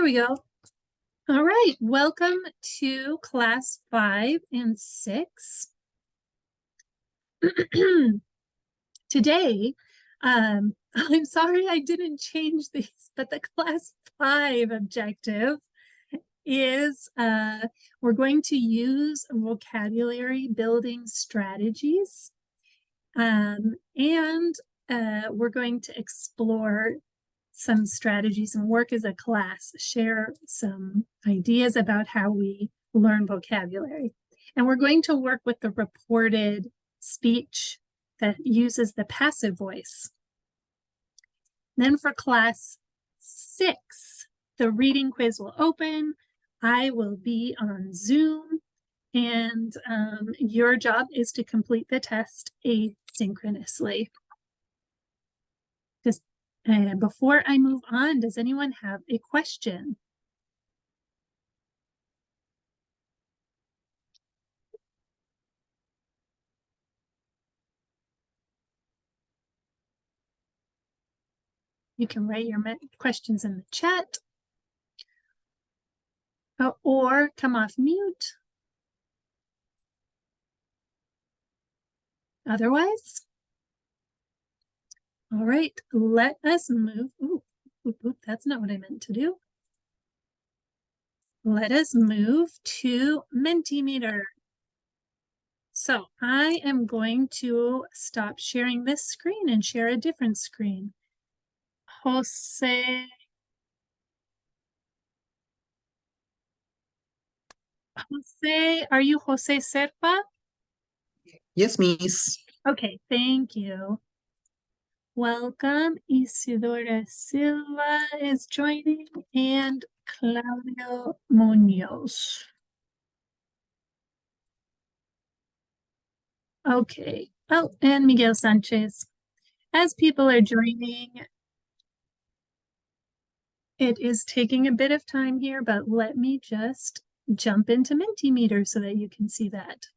There we go. All right, welcome to class 5 and 6. Today, I'm sorry I didn't change these, but the class 5 objective is we're going to use vocabulary building strategies, and we're going to explore some strategies and work as a class, share some ideas about how we learn vocabulary. And we're going to work with the reported speech that uses the passive voice. Then for class 6, the reading quiz will open. I will be on Zoom, and your job is to complete the test asynchronously. Before I move on, does anyone have a question? You can write your questions in the chat or come off mute. Otherwise, all right, let us move. Ooh, that's not what I meant to do. Let us move to Mentimeter. So I am going to stop sharing this screen and share a different screen. Jose, are you Jose Serpa? Yes, Miss. Okay, thank you. Welcome. Isidora Silva is joining, and Claudio Munoz. Okay. Oh, and Miguel Sanchez. As people are joining, it is taking a bit of time here, but let me just jump into Mentimeter so that you can see that.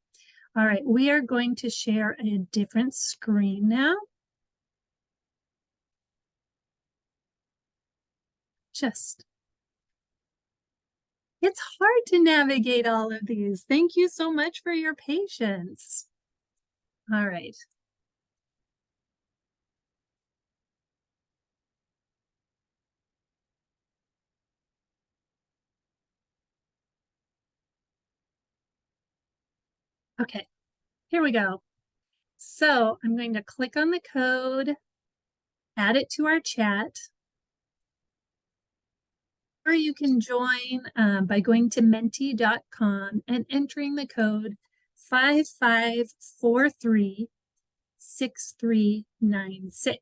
All right, we are going to share a different screen now. It's hard to navigate all of these. Thank you so much for your patience. All right. Okay, here we go. So I'm going to click on the code, add it to our chat. Or you can join by going to menti.com and entering the code 55436396.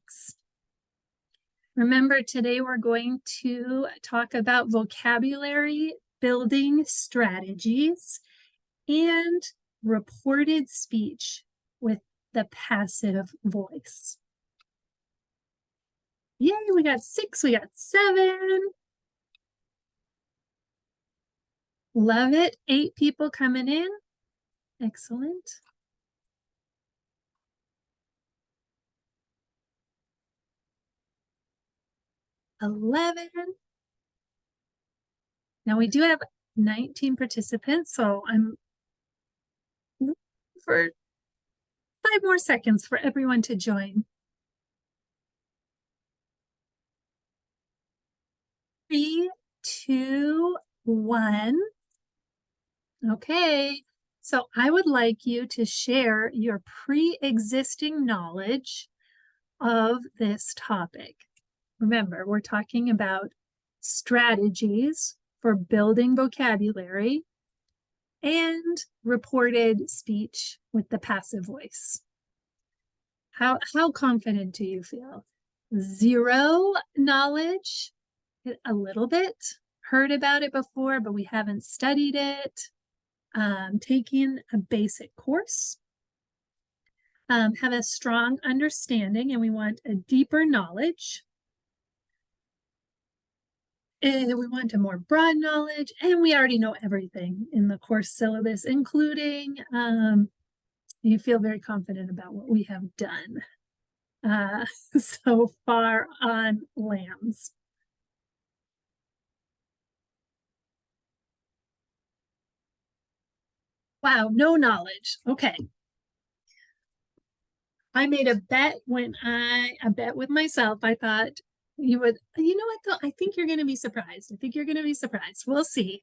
Remember, today we're going to talk about vocabulary building strategies and reported speech with the passive voice. Yay, we got 6, we got 7. Love it. 8 people coming in. Excellent. $11. Now we do have 19 participants, so I'm for 5 more seconds for everyone to join. 3, 2, 1. Okay, so I would like you to share your pre-existing knowledge of this topic. Remember, we're talking about strategies for building vocabulary and reported speech with the passive voice. How confident do you feel? 0 knowledge? A little bit. Heard about it before, but we haven't studied it. Taking a basic course. Have a strong understanding, and we want a deeper knowledge. And we want a more broad knowledge, and we already know everything in the course syllabus, including you feel very confident about what we have done so far on LAMS. Wow, no knowledge. Okay. I made a bet a bet with myself. I thought you would, you know what though? I think you're going to be surprised. I think you're going to be surprised. We'll see.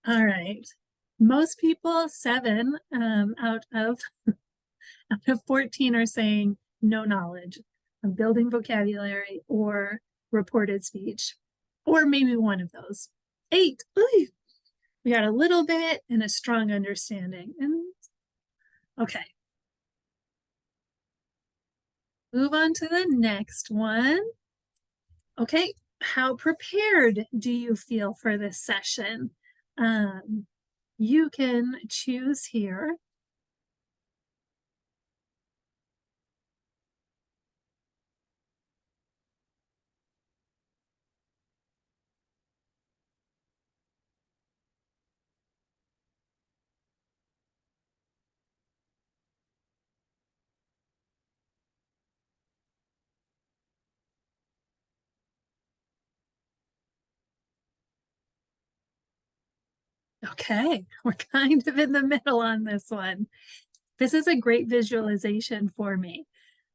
All right. Most people, 7 out of out of 14 are saying no knowledge of building vocabulary or reported speech, or maybe one of those. 8. Ooh, we got a little bit and a strong understanding. And okay. Move on to the next one. Okay, how prepared do you feel for this session? You can choose here. Okay, we're kind of in the middle on this one. This is a great visualization for me.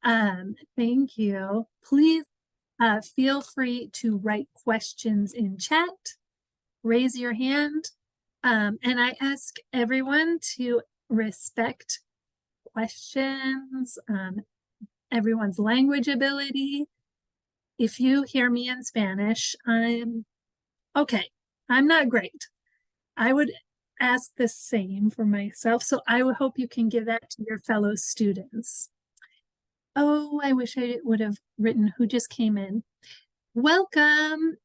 Thank you. Please feel free to write questions in chat, raise your hand, and I ask everyone to respect questions, everyone's language ability. If you hear me in Spanish, I'm okay. I'm not great. I would ask the same for myself. So I would hope you can give that to your fellow students. Oh, I wish I would have written who just came in. Welcome.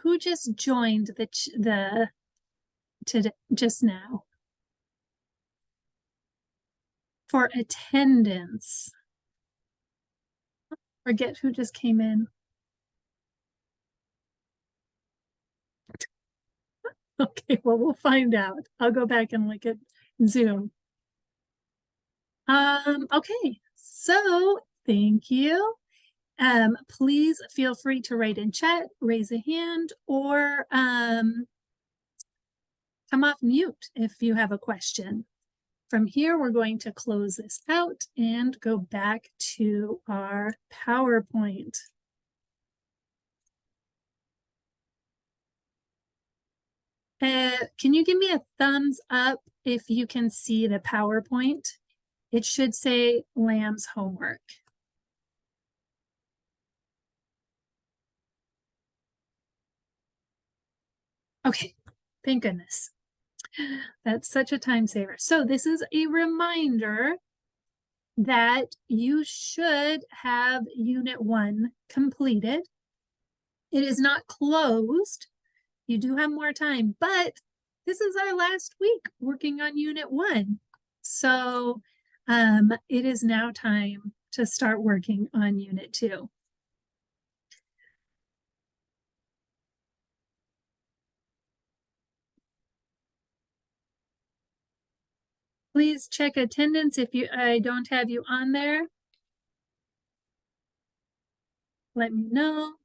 Who just joined the today just now for attendance? Forget who just came in. Okay, well, we'll find out. I'll go back and look at Zoom. Okay, so thank you. Please feel free to write in chat, raise a hand, or come off mute if you have a question. From here, we're going to close this out and go back to our PowerPoint. Can you give me a thumbs up if you can see the PowerPoint? It should say Lamb's homework. Okay, thank goodness. That's such a time saver. So this is a reminder that you should have Unit 1 completed. It is not closed. You do have more time, but this is our last week working on Unit 1. So it is now time to start working on Unit 2. Please check attendance if I don't have you on there. Let me know.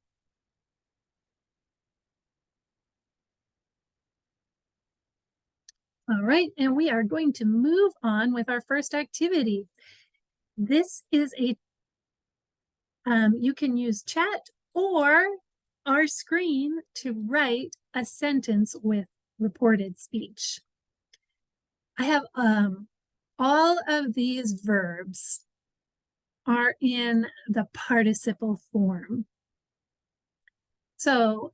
All right, and we are going to move on with our first activity. This is you can use chat or our screen to write a sentence with reported speech. I have all of these verbs are in the participle form. So,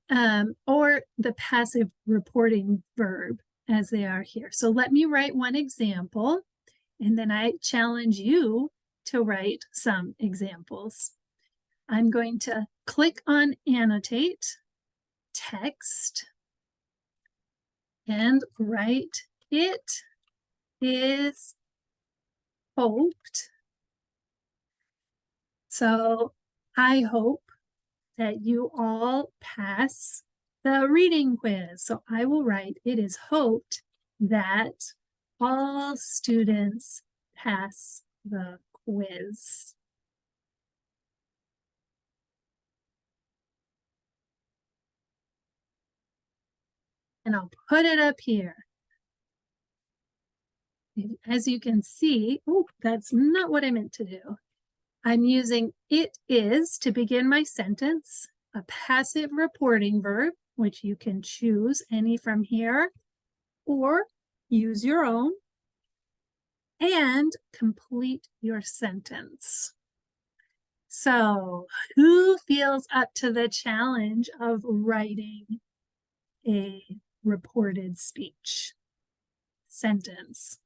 or the passive reporting verb as they are here. So let me write one example, and then I challenge you to write some examples. I'm going to click on annotate text and write it is hoped. So I hope that you all pass the reading quiz. So I will write, it is hoped that all students pass the quiz. And I'll put it up here. as you can see, oh, that's not what I meant to do. I'm using it is to begin my sentence, a passive reporting verb, which you can choose any from here, or use your own, and complete your sentence. So, who feels up to the challenge of writing a reported speech sentence?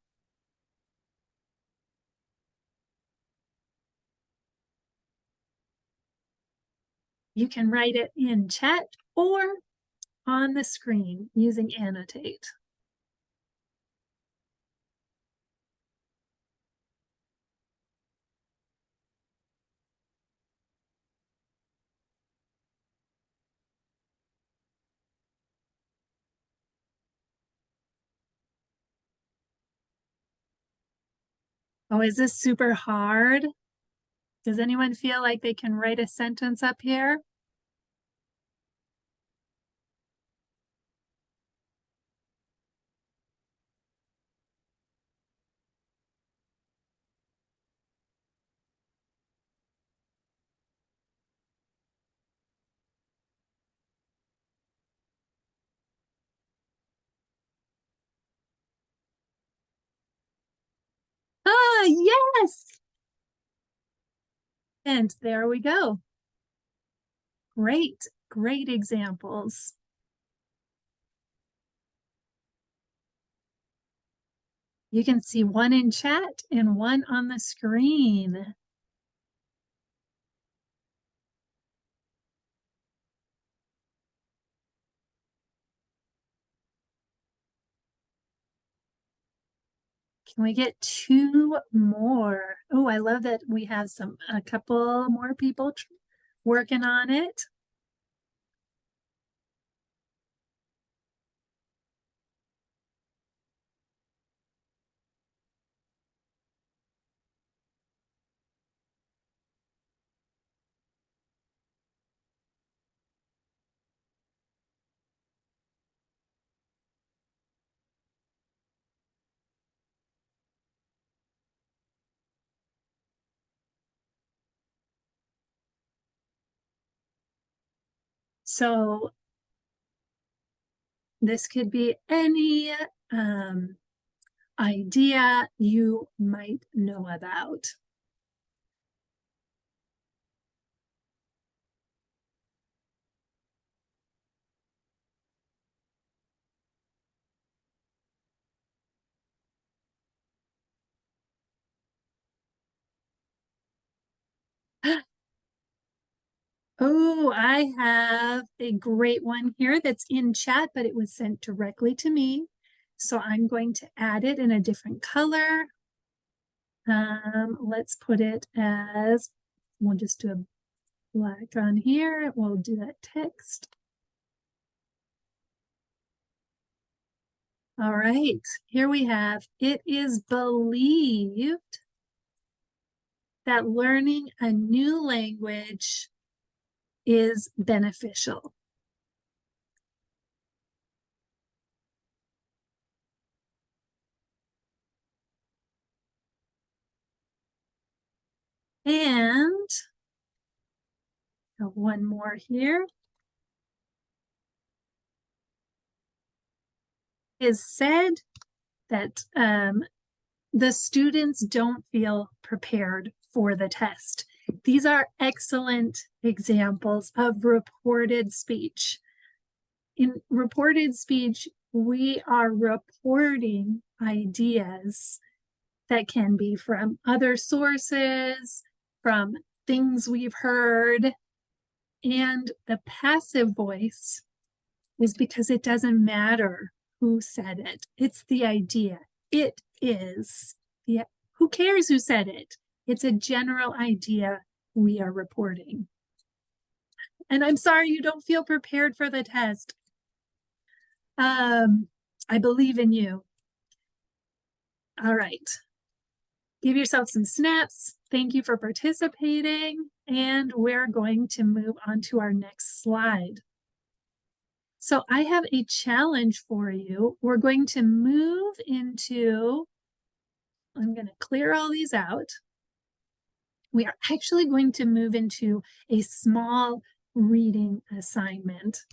You can write it in chat or on the screen using Annotate. Oh, is this super hard? Does anyone feel like they can write a sentence up here? Ah, yes! And there we go. Great, great examples. You can see one in chat and one on the screen. Can we get two more? Oh, I love that we have a couple more people working on it. So this could be any idea you might know about. Oh, I have a great one here that's in chat, but it was sent directly to me. So I'm going to add it in a different color. Let's put it as, we'll just do a black on here. We'll do that text. All right, here we have, it is believed that learning a new language is beneficial. And one more here. Is said that the students don't feel prepared for the test. These are excellent examples of reported speech. In reported speech, we are reporting ideas that can be from other sources, from things we've heard, and the passive voice is because it doesn't matter who said it. It's the idea. It is. Yeah. Who cares who said it? It's a general idea we are reporting. And I'm sorry you don't feel prepared for the test. I believe in you. All right. Give yourself some snaps. Thank you for participating. And we're going to move on to our next slide. So I have a challenge for you. We're going to move into I'm going to clear all these out. We are actually going to move into a small reading assignment.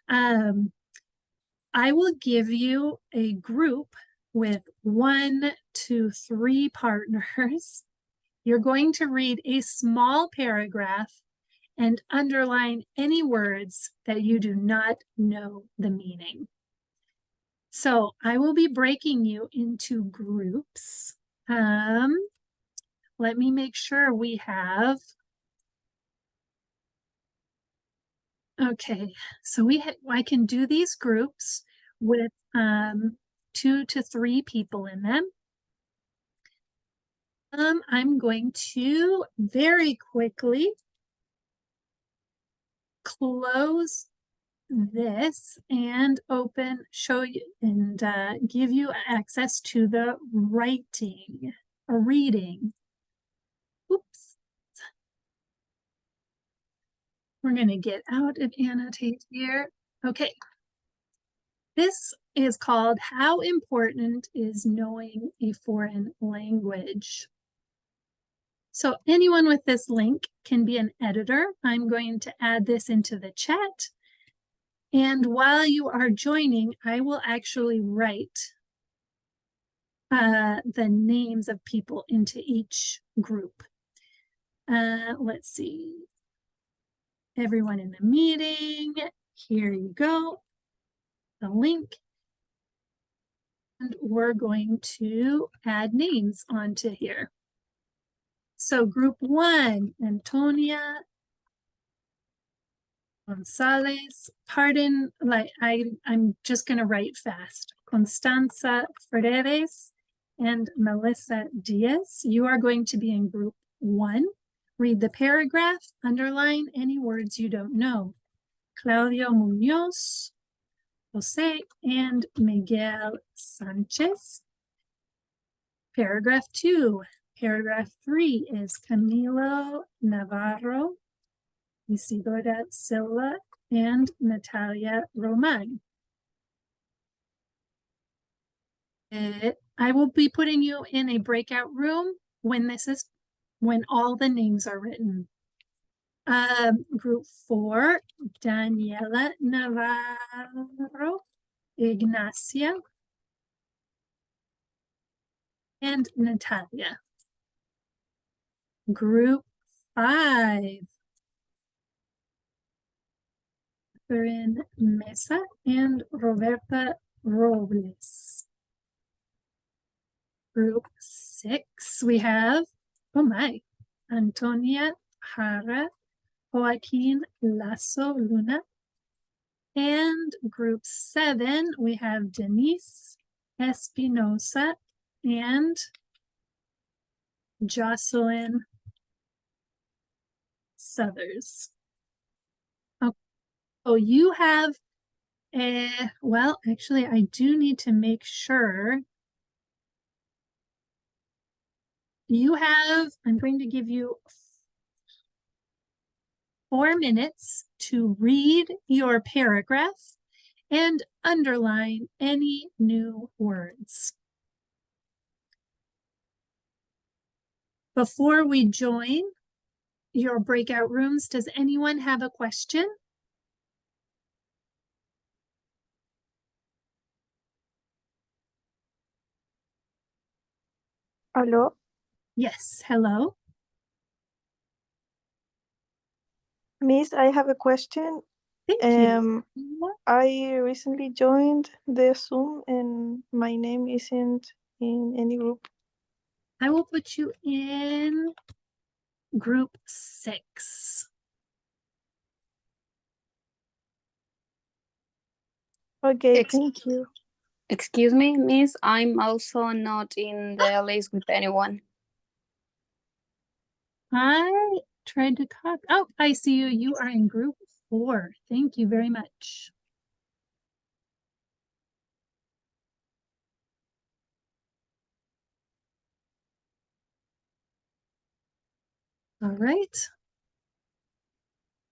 I will give you a group with 1 to 3 partners. You're going to read a small paragraph and underline any words that you do not know the meaning. So I will be breaking you into groups. Let me make sure we have. Okay, so I can do these groups with 2 to 3 people in them. I'm going to very quickly close this and show you and give you access to the reading. Oops. We're going to get out of annotate here. Okay. This is called How Important is Knowing a Foreign Language? So anyone with this link can be an editor. I'm going to add this into the chat. And while you are joining, I will actually write the names of people into each group. Let's see. Everyone in the meeting, here you go, the link. And we're going to add names onto here. So group 1, Antonia Gonzalez, pardon, I'm just going to write fast. Constanza Fredes and Melissa Diaz. You are going to be in group 1. Read the paragraph, underline any words you don't know. Claudio Munoz, Jose, and Miguel Sanchez. Paragraph 2. Paragraph 3 is Camilo Navarro, Isidora Silva, and Natalia Roman. I will be putting you in a breakout room when all the names are written. Group 4, Daniela Navarro, Ignacia, and Natalia. Group 5, Catherine Mesa and Roberta Robles. Group 6, we have, oh my, Antonia Jara, Joaquin Lasso Luna. And group 7, we have Denise Espinosa and Jocelyn Southers. Okay. Oh, you have well, actually, I do need to make sure. I'm going to give you 4 minutes to read your paragraph and underline any new words. Before we join your breakout rooms, does anyone have a question? Hello. Yes, hello. Miss, I have a question. Thank you. I recently joined the Zoom and my name isn't in any group. I will put you in group 6. Okay, thank you. Excuse me, Miss, I'm also not in the list with anyone. I tried to copy. Oh, I see you. You are in group 4. Thank you very much. All right.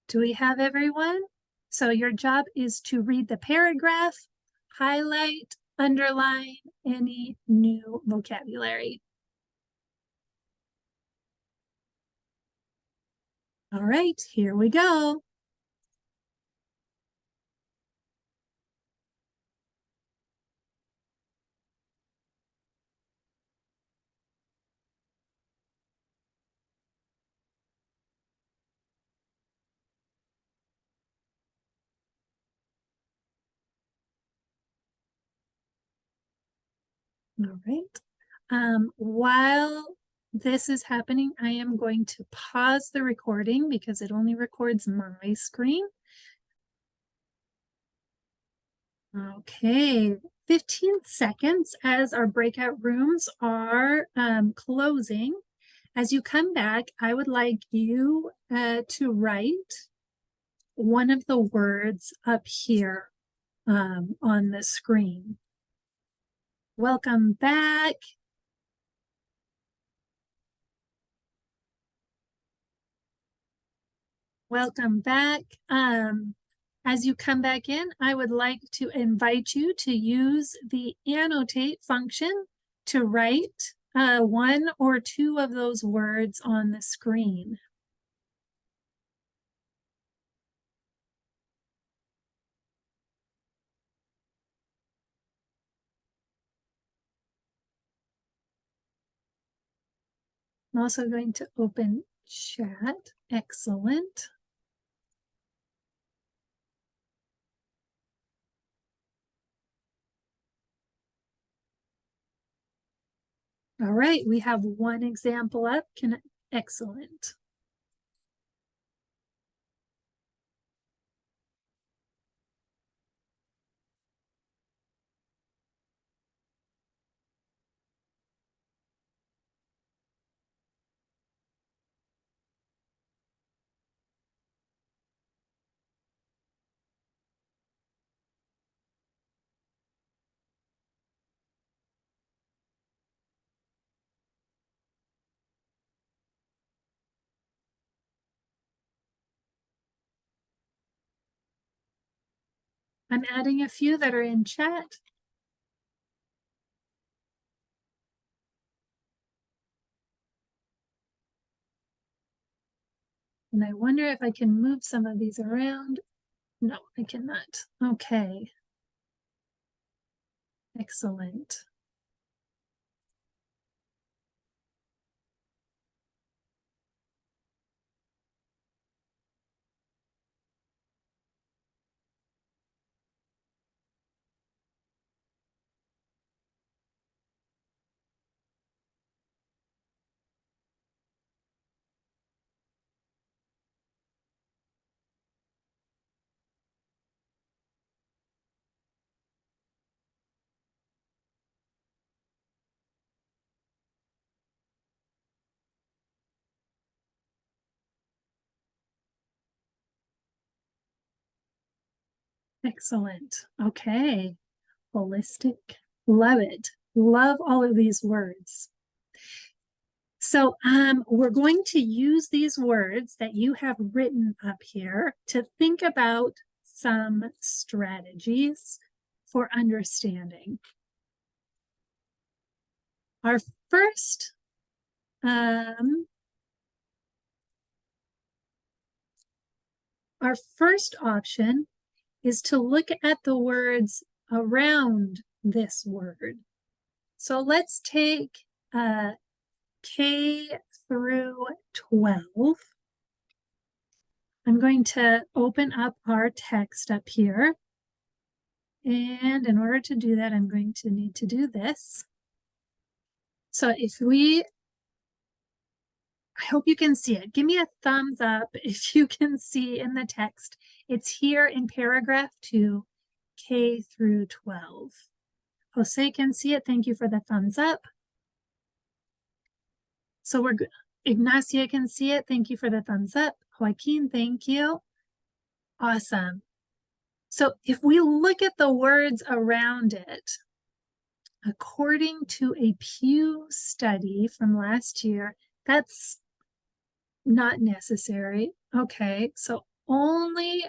Do we have everyone? So your job is to read the paragraph, highlight, underline any new vocabulary. All right, here we go. All right. While this is happening, I am going to pause the recording because it only records my screen. Okay, 15 seconds as our breakout rooms are closing. As you come back, I would like you to write one of the words up here on the screen. Welcome back. Welcome back. As you come back in, I would like to invite you to use the annotate function to write one or two of those words on the screen. I'm also going to open chat. Excellent. All right, we have one example up. Excellent. I'm adding a few that are in chat. And I wonder if I can move some of these around. No, I cannot. Okay. Excellent. Excellent. Okay. Holistic. Love it. Love all of these words. So we're going to use these words that you have written up here to think about some strategies for understanding. Our first option is to look at the words around this word. So let's take K through 12. I'm going to open up our text up here. And in order to do that, I'm going to need to do this. So I hope you can see it. Give me a thumbs up if you can see in the text. It's here in paragraph 2, K through 12. Jose can see it. Thank you for the thumbs up. So we're good. Ignacia can see it. Thank you for the thumbs up. Joaquin, thank you. Awesome. So if we look at the words around it, according to a Pew study from last year, that's not necessary. Okay, so only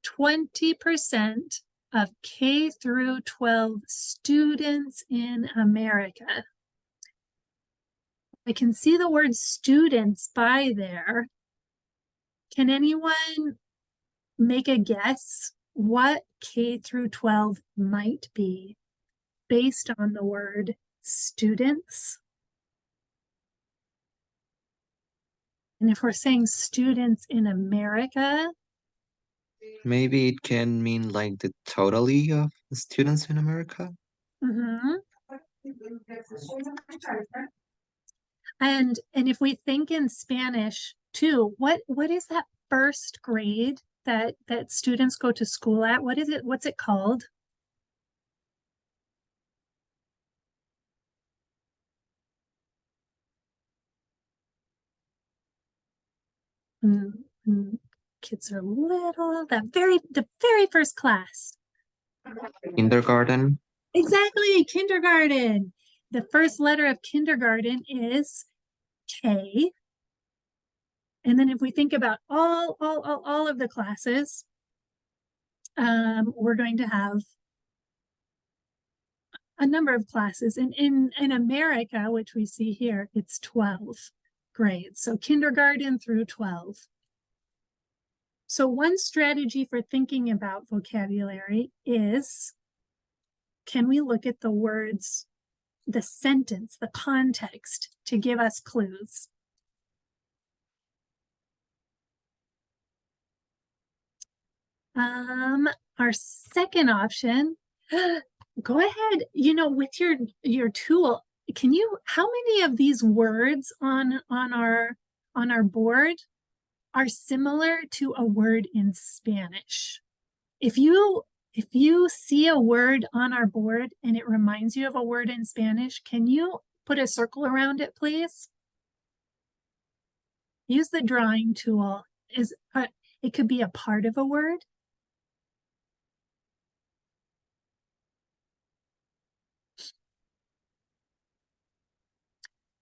20% of K through 12 students in America. I can see the word students by there. Can anyone make a guess what K through 12 might be based on the word students? And if we're saying students in America, Maybe it can mean like the totally of the students in America. mhm. And if we think in Spanish too, what is that first grade that students go to school at? What is it? What's it called? When kids are little, the very first class. Kindergarten. Exactly, kindergarten. The first letter of kindergarten is K. And then if we think about all of the classes, we're going to have a number of classes. And in America, which we see here, it's 12 grades. So kindergarten through 12. So one strategy for thinking about vocabulary is, can we look at the words, the sentence, the context to give us clues? Our second option, go ahead, with your tool, how many of these words on our board are similar to a word in Spanish? If you see a word on our board and it reminds you of a word in Spanish, can you put a circle around it, please? Use the drawing tool. It could be a part of a word.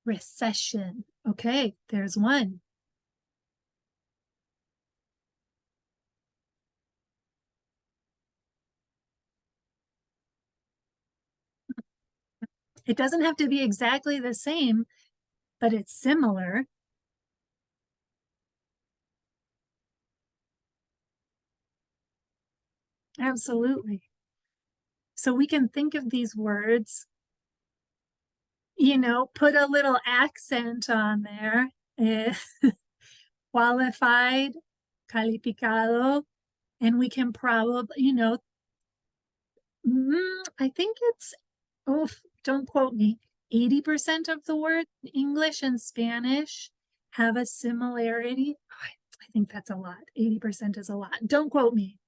Recession. Okay, there's one. It doesn't have to be exactly the same, but it's similar. Absolutely. So we can think of these words, put a little accent on there. Qualified, calificado, and we can probably, I think it's, oh, don't quote me, 80% of the word English and Spanish have a similarity. I think that's a lot. 80% is a lot. Don't quote me.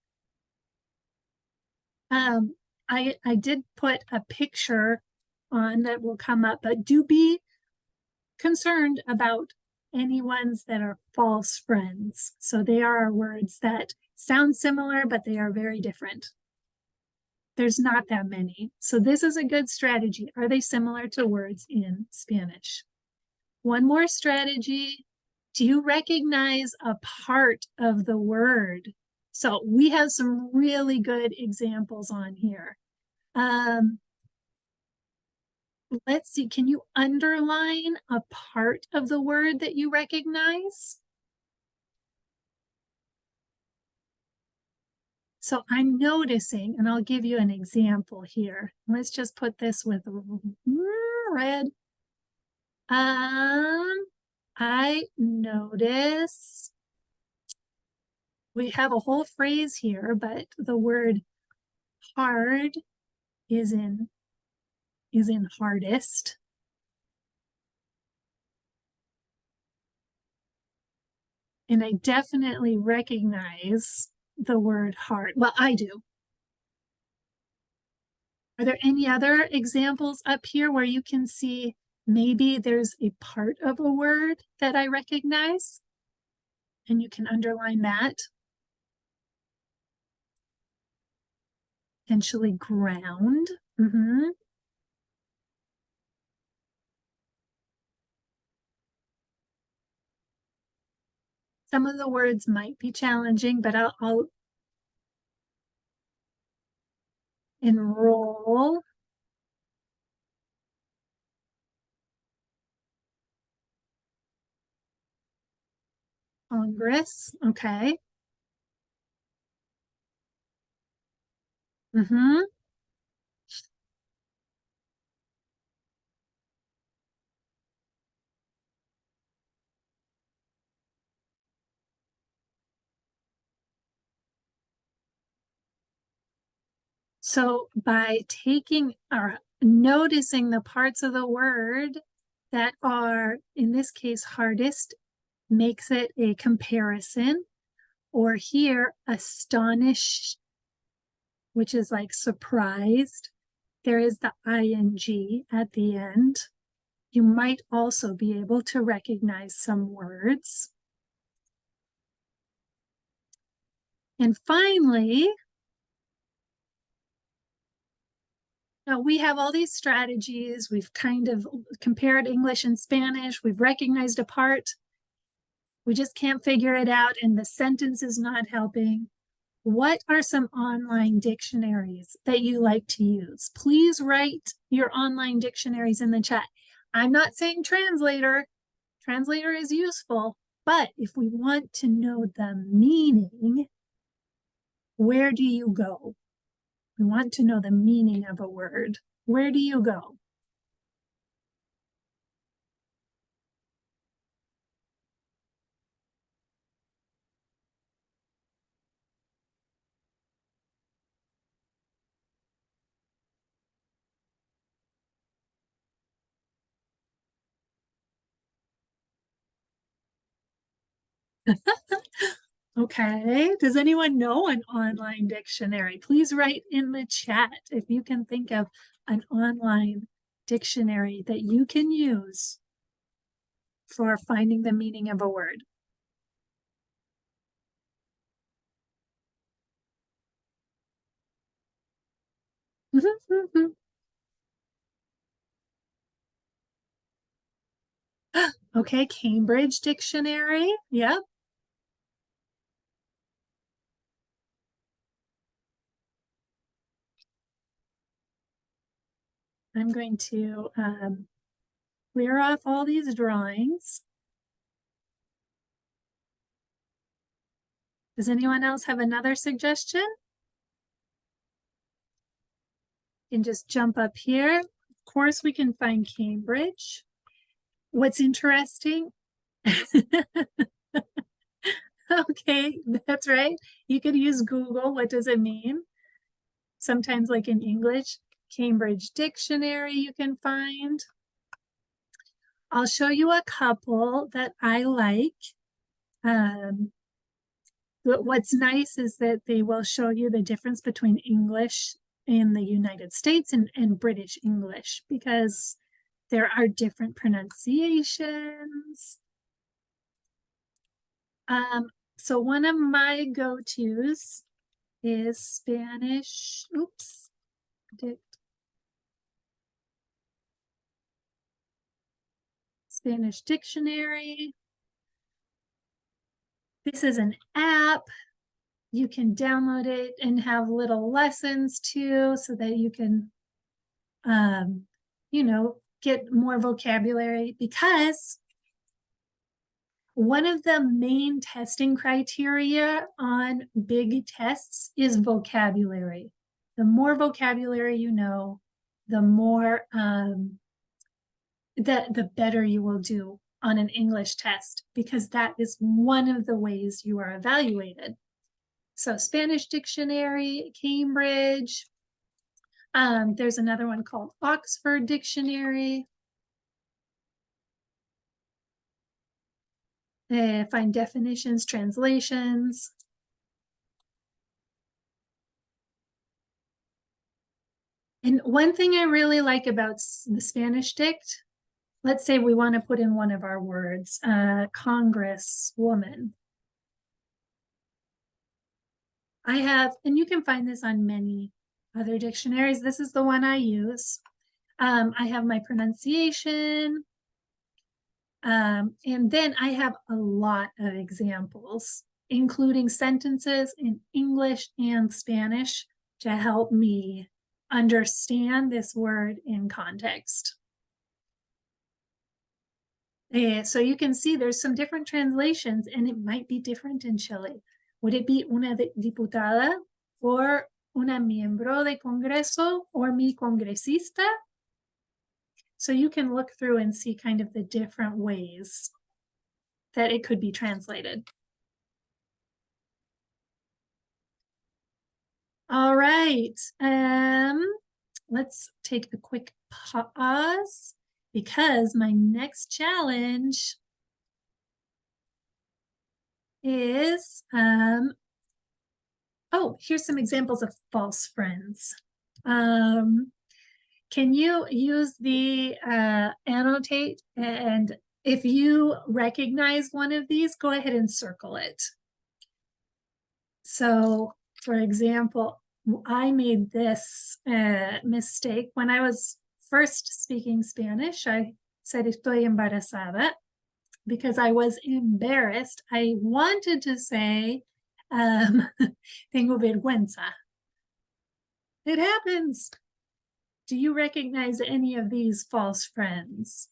I did put a picture on that will come up, but do be concerned about any ones that are false friends. So they are words that sound similar, but they are very different. There's not that many. So this is a good strategy. Are they similar to words in Spanish? One more strategy. Do you recognize a part of the word? So we have some really good examples on here. Let's see, can you underline a part of the word that you recognize? So I'm noticing, and I'll give you an example here. Let's just put this with red. I notice we have a whole phrase here, but the word hard is in hardest. And I definitely recognize the word hard. Well, I do. Are there any other examples up here where you can see maybe there's a part of a word that I recognize? And you can underline that. Potentially ground. Some of the words might be challenging, but I'll enroll. I'll Congress, okay. Mm-hmm. So by taking or noticing the parts of the word that are, in this case, hardest, makes it a comparison. Or here, astonished, which is like surprised. There is the ing at the end. You might also be able to recognize some words. And finally, now we have all these strategies. We've kind of compared English and Spanish. We've recognized a part. We just can't figure it out, and the sentence is not helping. What are some online dictionaries that you like to use? Please write your online dictionaries in the chat. I'm not saying translator. Translator is useful, but if we want to know the meaning, where do you go? We want to know the meaning of a word. Where do you go? Okay, does anyone know an online dictionary? Please write in the chat if you can think of an online dictionary that you can use for finding the meaning of a word. Okay, Cambridge Dictionary. Yep. I'm going to clear off all these drawings. Does anyone else have another suggestion? You can just jump up here. Of course, we can find Cambridge. What's interesting? Okay, that's right. You could use Google. What does it mean? Sometimes, like in English, Cambridge Dictionary you can find. I'll show you a couple that I like. What's nice is that they will show you the difference between English in the United States and British English, because there are different pronunciations. So one of my go-tos is Spanish. Oops. Spanish Dictionary. This is an app. You can download it and have little lessons too, so that you can, you know, get more vocabulary, because one of the main testing criteria on big tests is vocabulary. The more vocabulary you know, the more, the better you will do on an English test, because that is one of the ways you are evaluated. So Spanish Dictionary, Cambridge. There's another one called Oxford Dictionary. Find definitions, translations. And one thing I really like about the Spanish Dict, let's say we want to put in one of our words, Congresswoman. I have, and you can find this on many other dictionaries. This is the one I use. I have my pronunciation. And then I have a lot of examples, including sentences in English and Spanish, to help me understand this word in context. So you can see there's some different translations and it might be different in Chile. Would it be una diputada or una miembro de Congreso or mi congresista? So you can look through and see kind of the different ways that it could be translated. All right, let's take a quick pause because my next challenge is, oh, here's some examples of false friends. Can you use the annotate, and if you recognize one of these, go ahead and circle it. So, for example, I made this mistake when I was first speaking Spanish. I said estoy embarazada because I was embarrassed. I wanted to say tengo vergüenza. It happens. Do you recognize any of these false friends?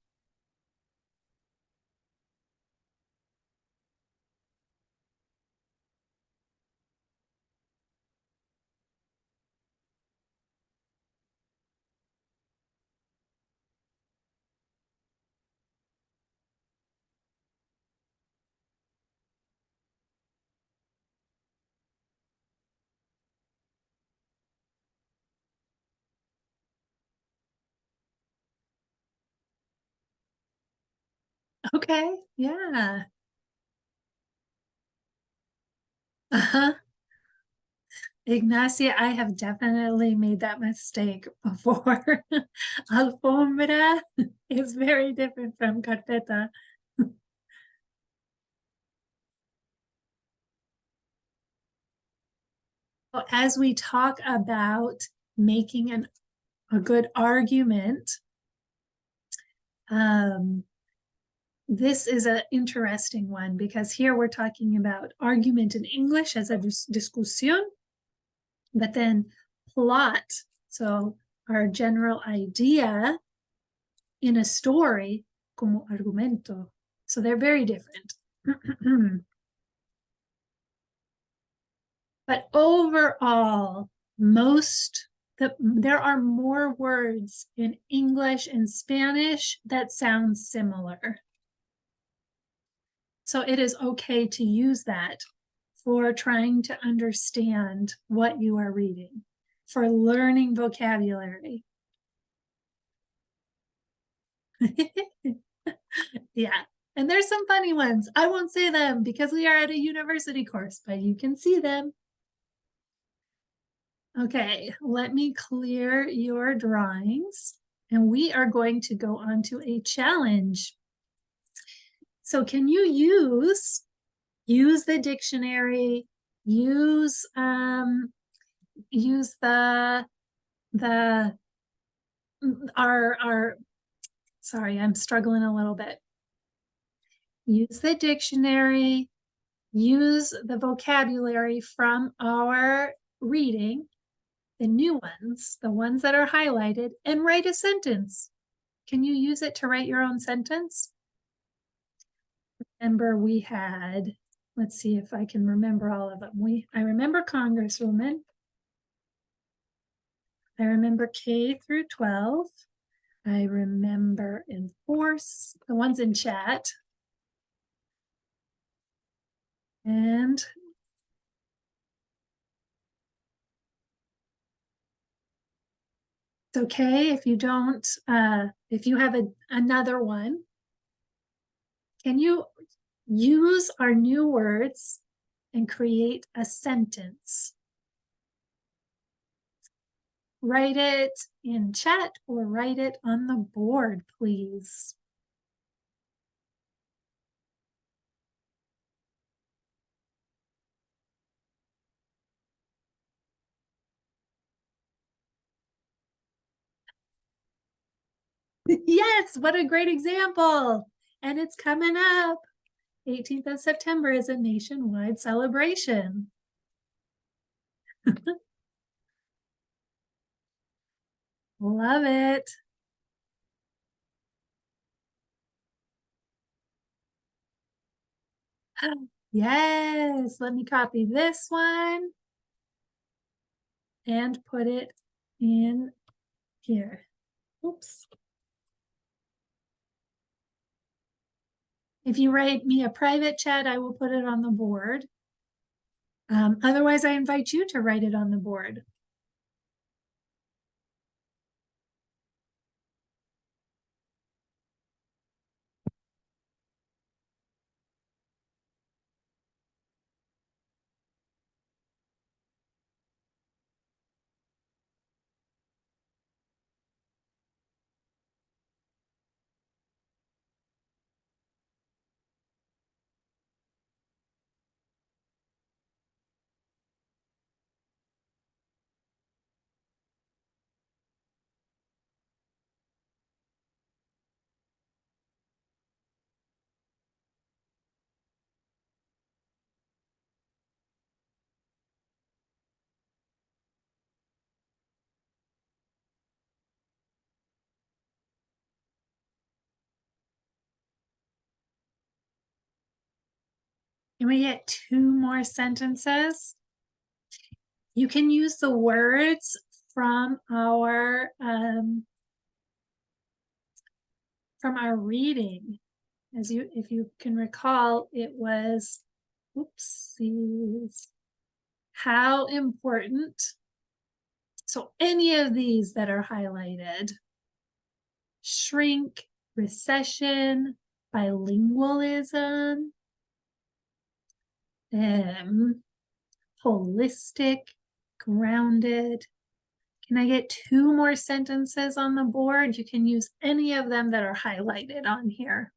Okay, yeah. Uh-huh. Ignacia, I have definitely made that mistake before. Alfombra is very different from carpeta. As we talk about making a good argument, this is an interesting one because here we're talking about argument in English as a discusión, but then plot, so our general idea in a story, como argumento. So they're very different. But overall, there are more words in English and Spanish that sound similar. So it is okay to use that for trying to understand what you are reading, for learning vocabulary. Yeah, and there's some funny ones. I won't say them because we are at a university course, but you can see them. Okay, let me clear your drawings and we are going to go on to a challenge. So can you use the dictionary, use sorry, I'm struggling a little bit. Use the dictionary, use the vocabulary from our reading, the new ones, the ones that are highlighted, and write a sentence. Can you use it to write your own sentence? Remember we had, let's see if I can remember all of them. I remember Congresswoman. I remember K through 12. I remember enforce, the ones in chat. And it's okay if you don't, if you have another one. Can you use our new words and create a sentence? Write it in chat or write it on the board, please. Yes, what a great example. And it's coming up. 18th of September is a nationwide celebration. Love it. Yes, let me copy this one and put it in here. Oops. If you write me a private chat, I will put it on the board. Otherwise, I invite you to write it on the board. Can we get 2 more sentences? You can use the words from our reading. If you can recall, it was, oopsies, how important. So any of these that are highlighted, shrink, recession, bilingualism, holistic, grounded. Can I get 2 more sentences on the board? You can use any of them that are highlighted on here.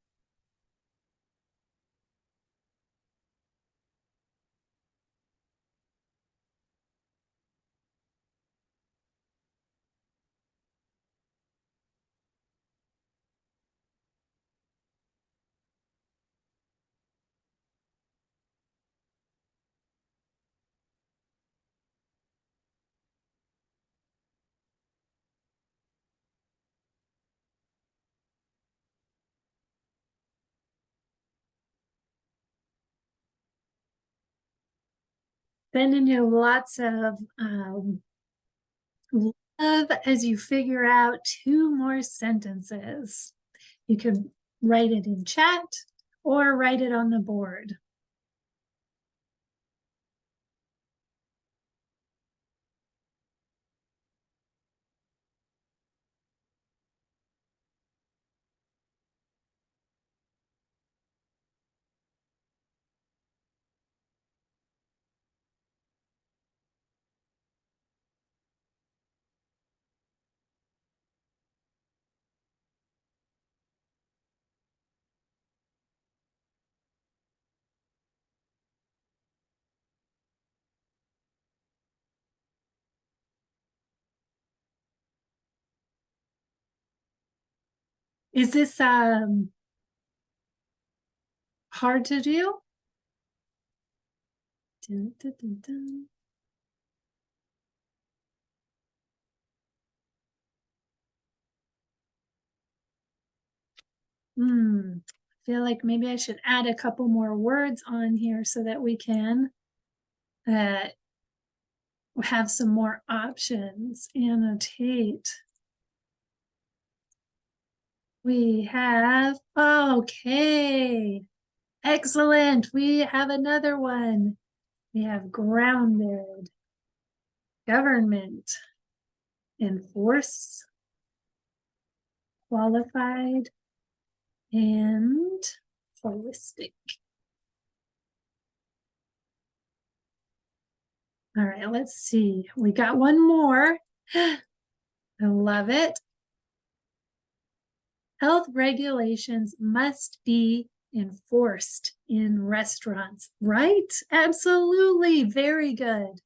Sending you lots of love as you figure out 2 more sentences. You can write it in chat or write it on the board. Is this hard to do? Dun, dun, dun, dun. I feel like maybe I should add a couple more words on here so that we can have some more options. Annotate. We have, okay, excellent. We have another one. We have grounded, government, enforce, qualified, and holistic. All right, let's see. We got one more. I love it. Health regulations must be enforced in restaurants, right? Absolutely. Very good.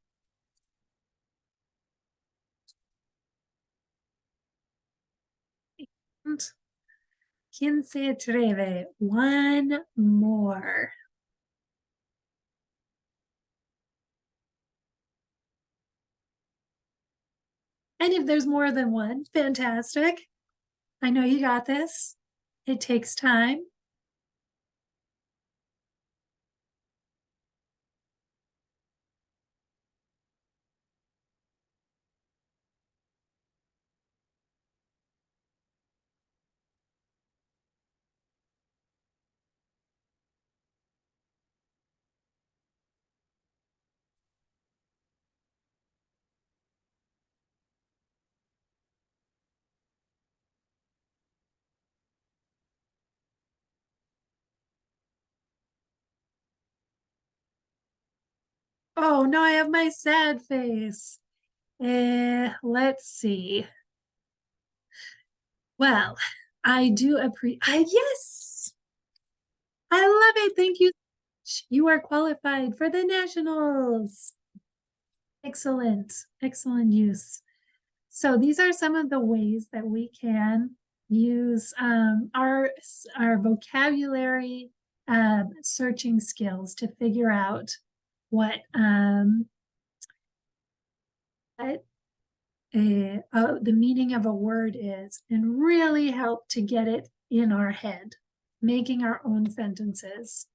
And ¿quién se atreve? One more. And if there's more than one, fantastic. I know you got this. It takes time. Oh, no, I have my sad face. Let's see. Well, I do appreciate, yes, I love it. Thank you. You are qualified for the nationals. Excellent, excellent use. So these are some of the ways that we can use our vocabulary searching skills to figure out what the meaning of a word is, and really help to get it in our head, making our own sentences.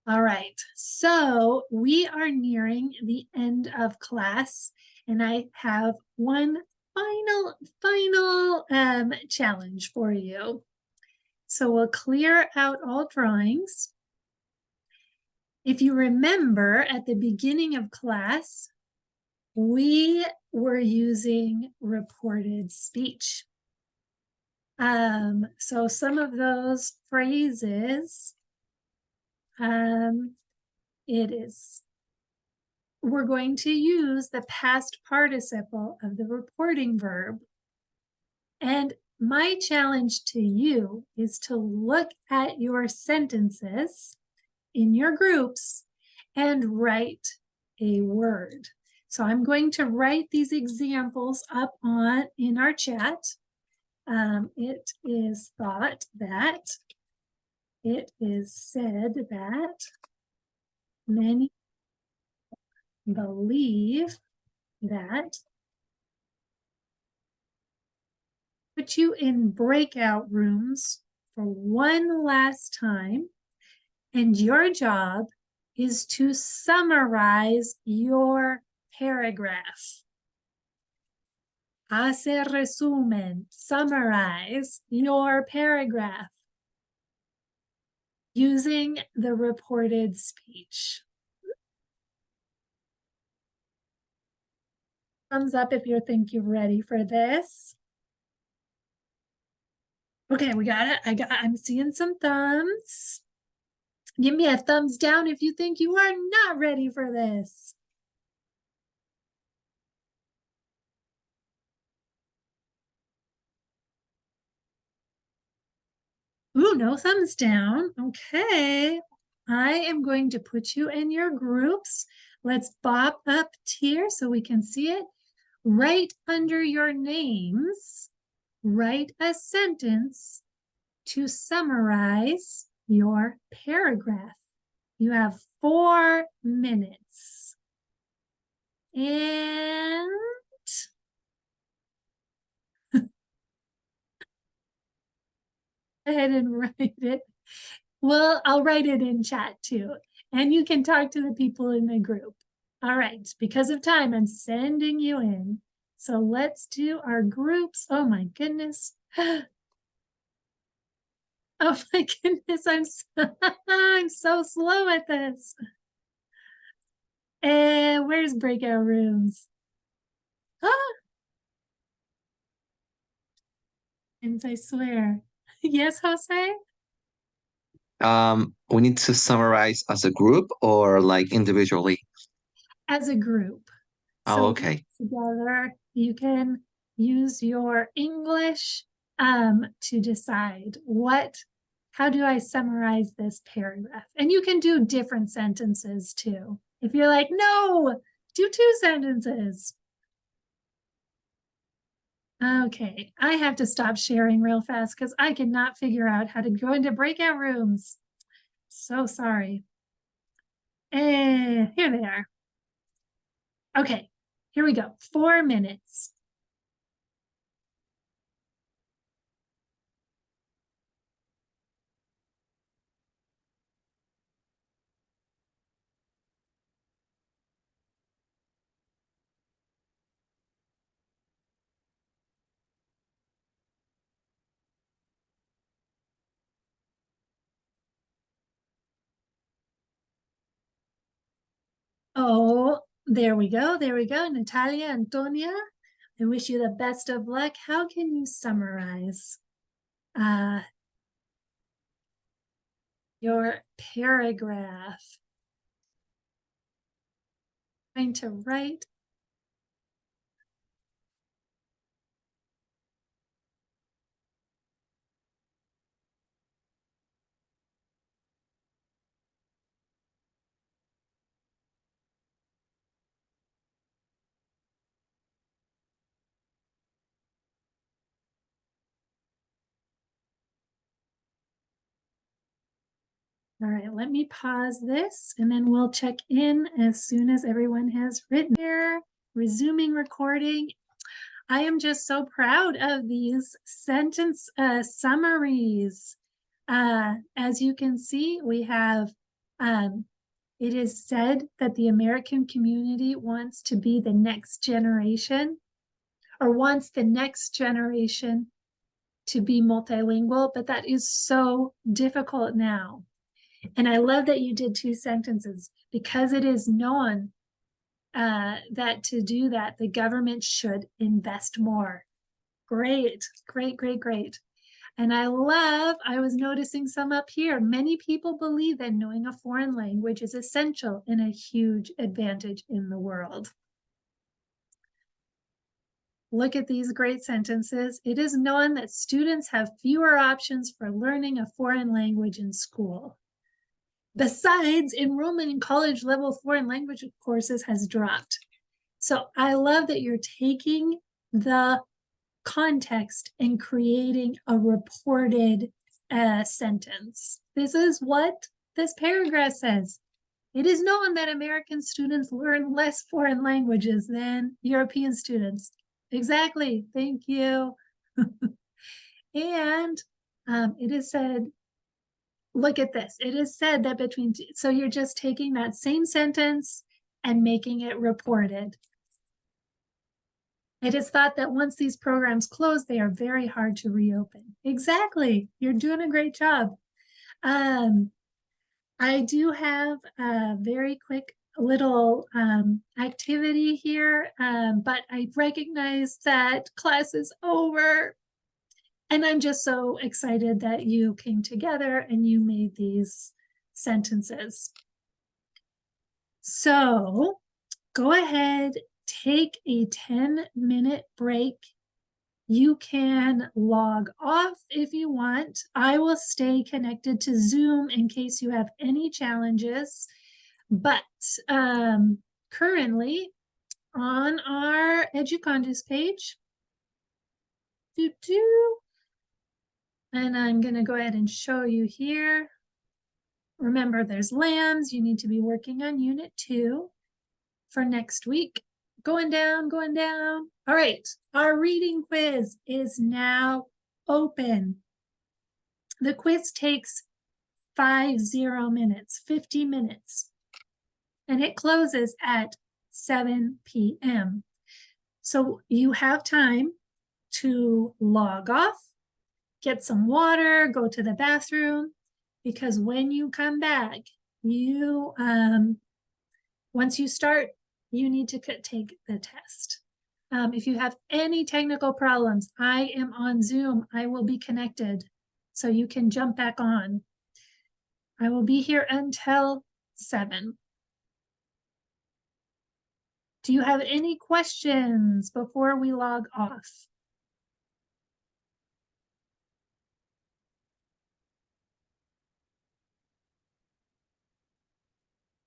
All right, so we are nearing the end of class, and I have one final challenge for you. So we'll clear out all drawings. If you remember at the beginning of class, we were using reported speech. So some of those phrases, we're going to use the past participle of the reporting verb. And my challenge to you is to look at your sentences in your groups and write a word. So I'm going to write these examples up in our chat. It is thought that, it is said that, many believe that. Put you in breakout rooms for one last time, and your job is to summarize your paragraph. Hace resumen, summarize your paragraph using the reported speech. Thumbs up if you think you're ready for this. Okay, we got it. I'm seeing some thumbs. Give me a thumbs down if you think you are not ready for this. Ooh, no thumbs down. Okay. I am going to put you in your groups. Let's bob up here so we can see it. Right under your names, write a sentence to summarize your paragraph. You have 4 minutes. And go ahead and write it. Well, I'll write it in chat too. And you can talk to the people in the group. All right, because of time, I'm sending you in. So let's do our groups. Oh my goodness. Oh my goodness, I'm so slow at this. And where's breakout rooms? And I swear. Yes, Jose? We need to summarize as a group or like individually? As a group. Oh, So okay. together, you can use your English to decide how do I summarize this paragraph? And you can do different sentences too. If you're like, no, do 2 sentences. Okay, I have to stop sharing real fast because I cannot figure out how to go into breakout rooms. So sorry. Here they are. Okay, here we go. 4 minutes. Oh, there we go. There we go. Natalia, Antonia, I wish you the best of luck. How can you summarize? your paragraph. Trying to write. All right, let me pause this and then we'll check in as soon as everyone has written here. Resuming recording. I am just so proud of these sentence summaries. As you can see, we have, it is said that the American community wants to be the next generation, or wants the next generation to be multilingual, but that is so difficult now. And I love that you did 2 sentences, because it is known that to do that, the government should invest more. Great, great, great, great. And I was noticing some up here. Many people believe that knowing a foreign language is essential and a huge advantage in the world. Look at these great sentences. It is known that students have fewer options for learning a foreign language in school. Besides, enrollment in college level foreign language courses has dropped. So I love that you're taking the context and creating a reported sentence. This is what this paragraph says. It is known that American students learn less foreign languages than European students. Exactly. Thank you. And it is said, look at this. It is said that so you're just taking that same sentence and making it reported. It is thought that once these programs close, they are very hard to reopen. Exactly. You're doing a great job. I do have a very quick little activity here, but I recognize that class is over. And I'm just so excited that you came together and you made these sentences. So go ahead, take a 10-minute break. You can log off if you want. I will stay connected to Zoom in case you have any challenges. But currently on our Educandus page, and I'm going to go ahead and show you here. Remember, there's LAMs. You need to be working on Unit 2 for next week. Going down, going down. All right, our reading quiz is now open. The quiz takes 50 minutes, 50 minutes, and it closes at 7 p.m. So you have time to log off, get some water, go to the bathroom, because when you come back, you once you start, you need to take the test. If you have any technical problems, I am on Zoom. I will be connected, so you can jump back on. I will be here until 7. Do you have any questions before we log off?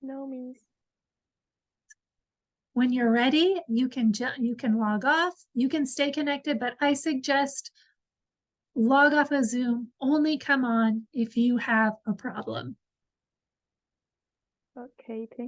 No, Miss. When you're ready, you can log off. You can stay connected, but I suggest log off of Zoom. Only come on if you have a problem. Okay, thank